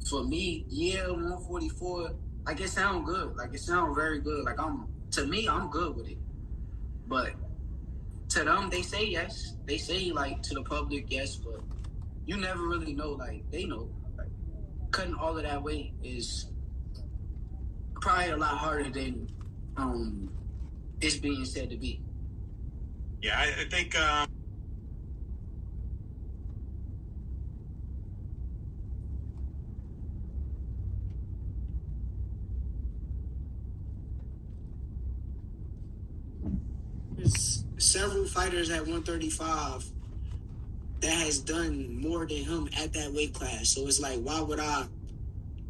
for me, yeah, 144, like it sound good. Like it sound very good. Like to me, I'm good with it. But to them, they say yes. They say like to the public, yes, but you never really know. Like they know, like cutting all of that weight is probably a lot harder than it's being said to be. Yeah, I think. There's several fighters at 135 that has done more than him at that weight class. So it's like, why would I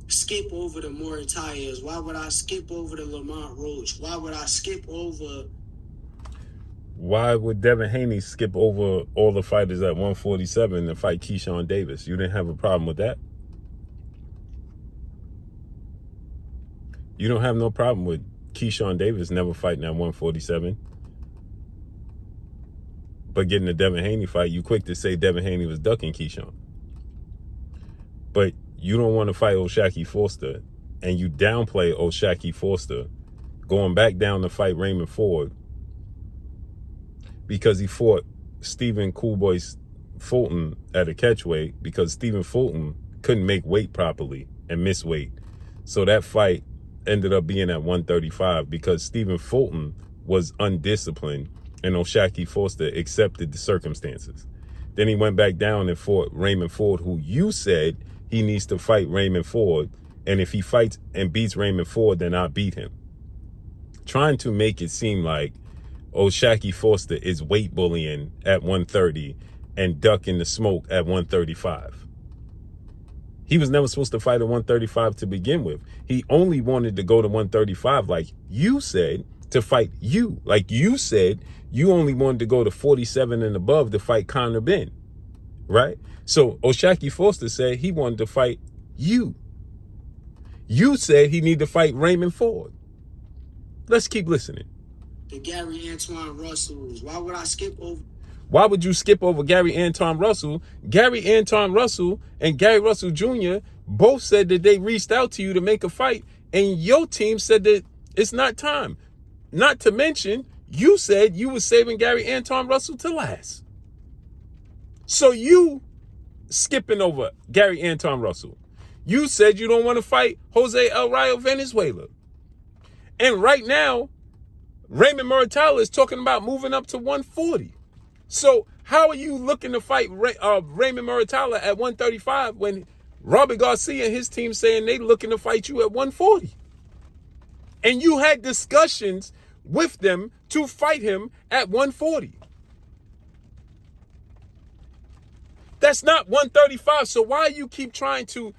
skip over the Moritayas? Why would I skip over the Lamont Roach? Why would I skip over? Why would Devin Haney skip over all the fighters at 147 and fight Keyshawn Davis? You didn't have a problem with that? You don't have no problem with Keyshawn Davis never fighting at 147. But getting the Devin Haney fight, you quick to say Devin Haney was ducking Keyshawn. But you don't want to fight O'Shaquie Foster, and you downplay O'Shaquie Foster going back down to fight Raymond Ford because he fought Stephen Coolboy Fulton at a catchweight because Stephen Fulton couldn't make weight properly and miss weight. So that fight ended up being at 135 because Stephen Fulton was undisciplined and O'Shaquie Foster accepted the circumstances. Then he went back down and fought Raymond Ford, who you said he needs to fight Raymond Ford. And if he fights and beats Raymond Ford, then I'll beat him. Trying to make it seem like O'Shaquie Foster is weight bullying at 130 and ducking the smoke at 135. He was never supposed to fight at 135 to begin with. He only wanted to go to 135, like you said, to fight you. Like you said, you only wanted to go to 47 and above to fight Conor Benn, right? So O'Shaquie Foster said he wanted to fight you. You said he needed to fight Raymond Ford. Let's keep listening. The Gary Antoine Russells. Why would I skip over? Why would you skip over Gary Antoine Russell? Gary Antoine Russell and Gary Russell Jr. both said that they reached out to you to make a fight, and your team said that it's not time. Not to mention, you said you were saving Gary Antoine Russell to last. So you skipping over Gary Antoine Russell. You said you don't want to fight Jose El Rayo Venezuela. And right now, Raymond Muratalla is talking about moving up to 140. So how are you looking to fight Raymond Muratalla at 135 when Robert Garcia and his team saying they looking to fight you at 140? And you had discussions with them to fight him at 140. That's not 135. So why you keep trying to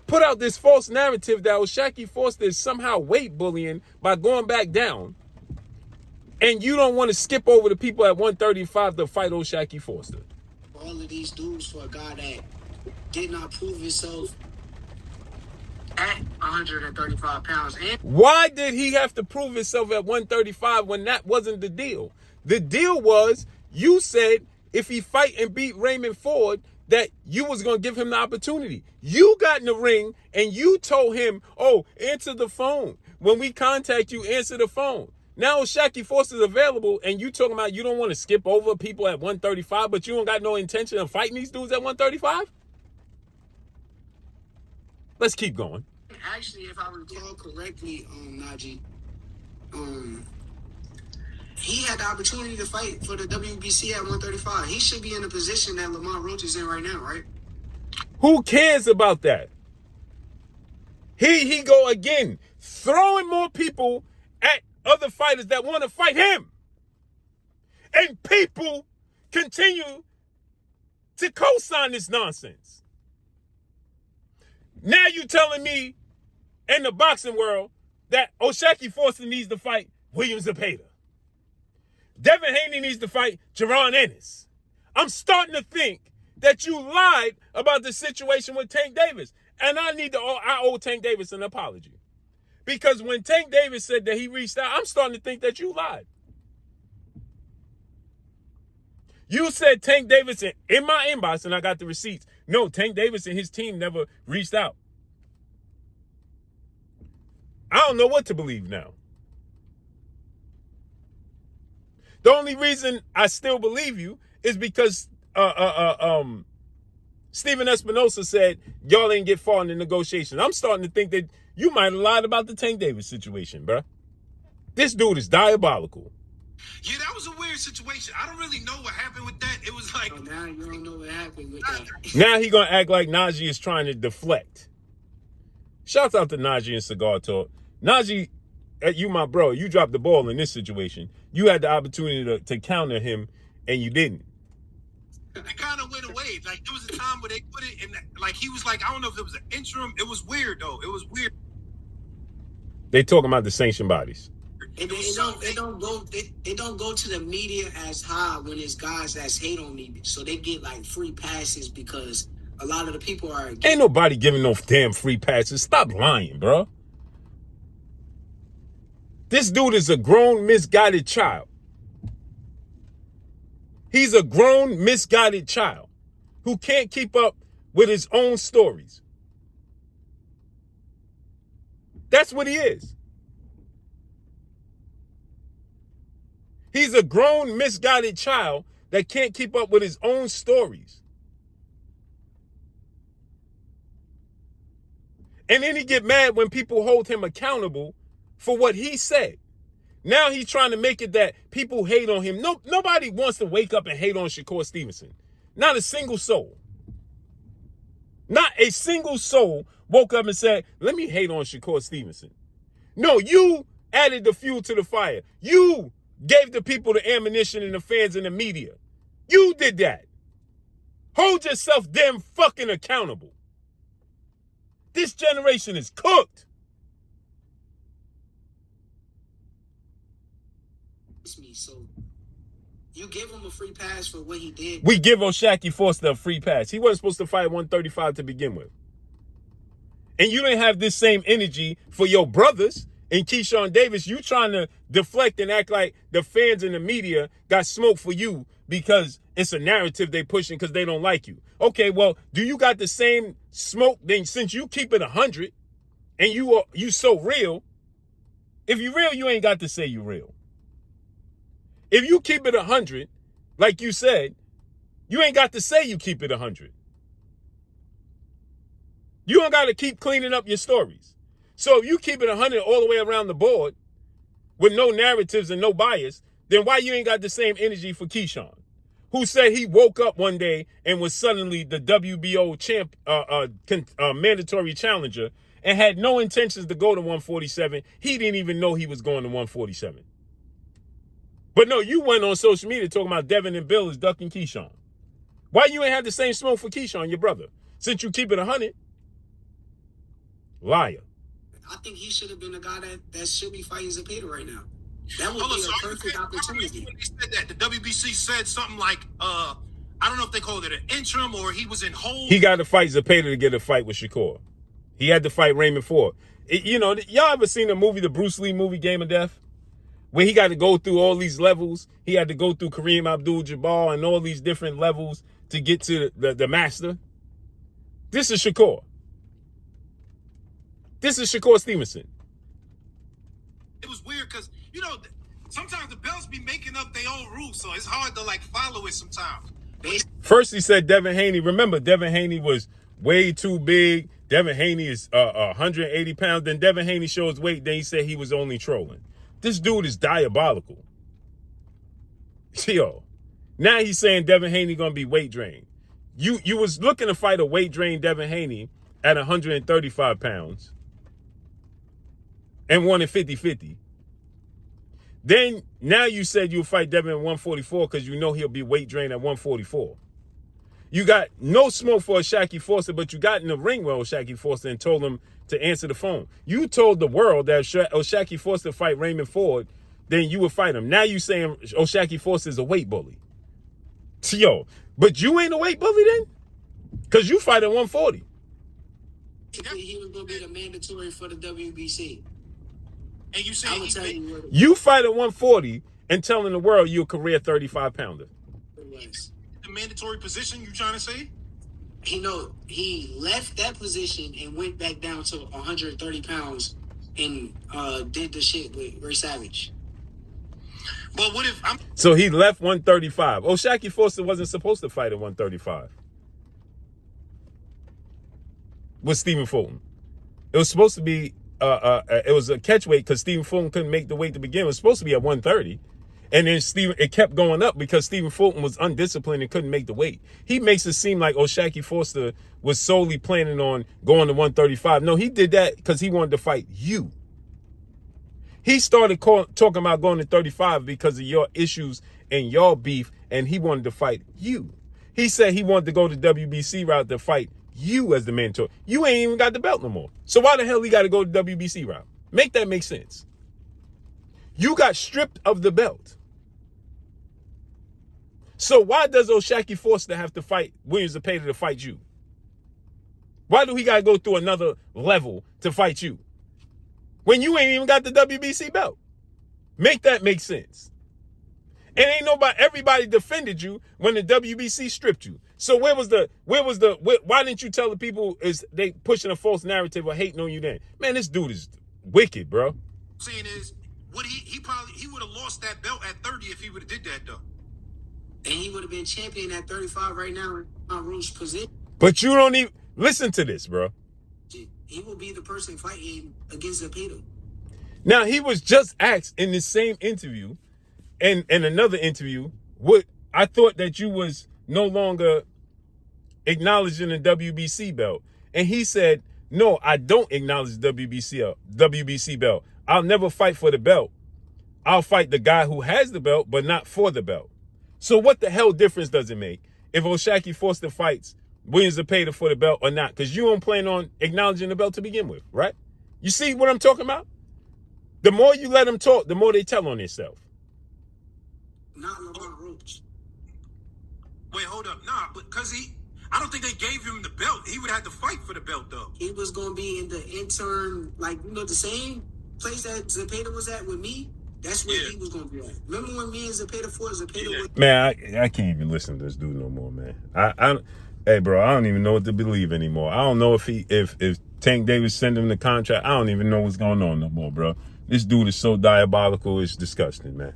put out this false narrative that O'Shaquie Foster is somehow weight bullying by going back down, and you don't want to skip over the people at 135 to fight O'Shaquie Foster? All of these dudes for a guy that did not prove himself at 135 pounds. And why did he have to prove himself at 135 when that wasn't the deal? The deal was you said if he fight and beat Raymond Ford, that you was going to give him the opportunity. You got in the ring and you told him, oh, answer the phone. When we contact you, answer the phone. Now O'Shaquie Foster is available and you talking about you don't want to skip over people at 135, but you don't got no intention of fighting these dudes at 135? Let's keep going. Actually, if I recall correctly, Najee, he had the opportunity to fight for the WBC at 135. He should be in the position that Lamont Roach is in right now, right? Who cares about that? He go again, throwing more people at other fighters that want to fight him. And people continue to co-sign this nonsense. Now you telling me in the boxing world that O'Shaquie Foster needs to fight William Zepeda. Devin Haney needs to fight Jaron Ennis. I'm starting to think that you lied about the situation with Tank Davis. And I owe Tank Davis an apology. Because when Tank Davis said that he reached out, I'm starting to think that you lied. You said Tank Davis in my inbox, and I got the receipts. No, Tank Davis and his team never reached out. I don't know what to believe now. The only reason I still believe you is because Stephen Espinosa said y'all didn't get far in the negotiation. I'm starting to think that you might have lied about the Tank Davis situation, bro. This dude is diabolical. Yeah, that was a weird situation. I don't really know what happened with that. It was like, now you don't know what happened with that. Now he gonna act like Najee is trying to deflect. Shouts out to Najee and Cigar Talk. Najee, you my bro, you dropped the ball in this situation. You had the opportunity to counter him, and you didn't. it kind of went away. Like, there was a time where they put it in, like, he was like, I don't know if it was an interim. It was weird, though. It was weird. They talking about the sanctioned bodies. It don't go to the media as high when it's guys that's hate on me. So they get like free passes because a lot of the people are against. Ain't nobody giving no damn free passes. Stop lying, bro. This dude is a grown, misguided child. He's a grown, misguided child who can't keep up with his own stories. That's what he is. He's a grown, misguided child that can't keep up with his own stories. And then he get mad when people hold him accountable for what he said. Now he's trying to make it that people hate on him. No, nobody wants to wake up and hate on Shakur Stevenson. Not a single soul. Not a single soul woke up and said, let me hate on Shakur Stevenson. No, you added the fuel to the fire. You gave the people the ammunition and the fans and the media. You did that. Hold yourself damn fucking accountable. This generation is cooked. Me, so you give him a free pass for what he did. We give O'Shaquie Foster a free pass. He wasn't supposed to fight 135 to begin with. And you didn't have this same energy for your brothers and Keyshawn Davis. You trying to deflect and act like the fans and the media got smoke for you because it's a narrative they pushing because they don't like you. Okay, well, do you got the same smoke then since you keep it 100 and you so real? If you real, you ain't got to say you real. If you keep it 100, like you said, you ain't got to say you keep it 100. You don't got to keep cleaning up your stories. So if you keep it 100 all the way around the board with no narratives and no bias, then why you ain't got the same energy for Keyshawn, who said he woke up one day and was suddenly the WBO mandatory challenger and had no intentions to go to 147. He didn't even know he was going to 147. But no, you went on social media talking about Devin and Bill is ducking Keyshawn. Why you ain't had the same smoke for Keyshawn, your brother? Since you keep it 100. Liar. I think he should have been the guy that should be fighting Zepeda right now. That would be a perfect opportunity. When they said that, the WBC said something like, I don't know if they called it an interim or he was in hold. He got to fight Zepeda to get a fight with Shakur. He had to fight Raymond Ford. Y'all ever seen the movie, the Bruce Lee movie, Game of Death? Where he got to go through all these levels. He had to go through Kareem Abdul-Jabbar and all these different levels to get to the master. This is Shakur. This is Shakur Stevenson. It was weird because, sometimes the belts be making up their own rules, so it's hard to, follow it sometimes. First he said Devin Haney. Remember, Devin Haney was way too big. Devin Haney is 180 pounds. Then Devin Haney shows weight. Then he said he was only trolling. This dude is diabolical. Yo, now he's saying Devin Haney gonna be weight drained. You was looking to fight a weight drained Devin Haney at 135 pounds and won it 50-50. Then now you said you'll fight Devin at 144 because you know he'll be weight drained at 144. You got no smoke for O'Shaquie Foster, but you got in the ring with O'Shaquie Foster and told him to answer the phone. You told the world that O'Shaquie Foster fight Raymond Ford, then you would fight him. Now you saying O'Shaquie Foster is a weight bully. Yo, but you ain't a weight bully then? Because you fight at 140. He was going to be the mandatory for the WBC. And you say you fight at 140 and telling the world you're a career 35-pounder. The mandatory position you trying to say? He left that position and went back down to 130 pounds and did the shit with Ray Savage. But what if I'm So he left 135. Oh, Shakur Foster wasn't supposed to fight at 135 with Stephen Fulton. It was supposed to be it was a catch weight because Stephen Fulton couldn't make the weight to begin. It was supposed to be at 130. And then it kept going up because Stephen Fulton was undisciplined and couldn't make the weight. He makes it seem like Shakur Foster was solely planning on going to 135. No, he did that because he wanted to fight you. He started talking about going to 35 because of your issues and your beef, and he wanted to fight you. He said he wanted to go the WBC route to fight you as the mentor. You ain't even got the belt no more. So why the hell he got to go the WBC route? Make that make sense. You got stripped of the belt. So why does Shakur Foster have to fight Williams Zepeda to fight you? Why do he got to go through another level to fight you? When you ain't even got the WBC belt. Make that make sense. And everybody defended you when the WBC stripped you. So why didn't you tell the people is they pushing a false narrative or hating on you then? Man, this dude is wicked, bro. saying is, would he would have lost that belt at 30 if he would have did that though. And he would have been champion at 35 right now in Rouge's position. But you don't even listen to this, bro. He will be the person fighting against Zepeda. Now, he was just asked in the same interview and another interview, what I thought that you was no longer acknowledging the WBC belt. And he said, no, I don't acknowledge the WBC belt. I'll never fight for the belt. I'll fight the guy who has the belt, but not for the belt. So what the hell difference does it make if Shakur Foster fights Williams Zepeda for the belt or not? Because you don't plan on acknowledging the belt to begin with, right? You see what I'm talking about? The more you let them talk, the more they tell on themselves. Not LeBron Rouge. Wait, hold up. Nah, because I don't think they gave him the belt. He would have to fight for the belt, though. He was going to be in the intern, the same place that Zepeda was at with me. That's where he was going to be at. Remember when me and Zepeda fought? Was... Man, I can't even listen to this dude no more, man. Hey, bro, I don't even know what to believe anymore. I don't know if Tank Davis sent him the contract. I don't even know what's going on no more, bro. This dude is so diabolical. It's disgusting, man.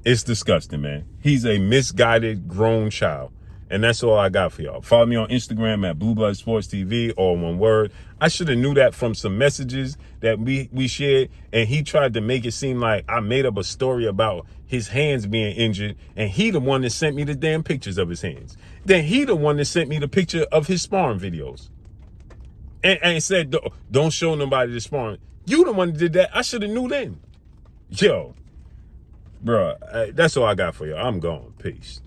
It's disgusting, man. He's a misguided grown child. And that's all I got for y'all. Follow me on Instagram at Blue Blood Sports TV, all one word. I should have knew that from some messages that we shared. And he tried to make it seem like I made up a story about his hands being injured. And he the one that sent me the damn pictures of his hands. Then he the one that sent me the picture of his sparring videos. And said, don't show nobody the sparring. You the one that did that. I should have knew then. Yo, bro, that's all I got for y'all. I'm gone. Peace.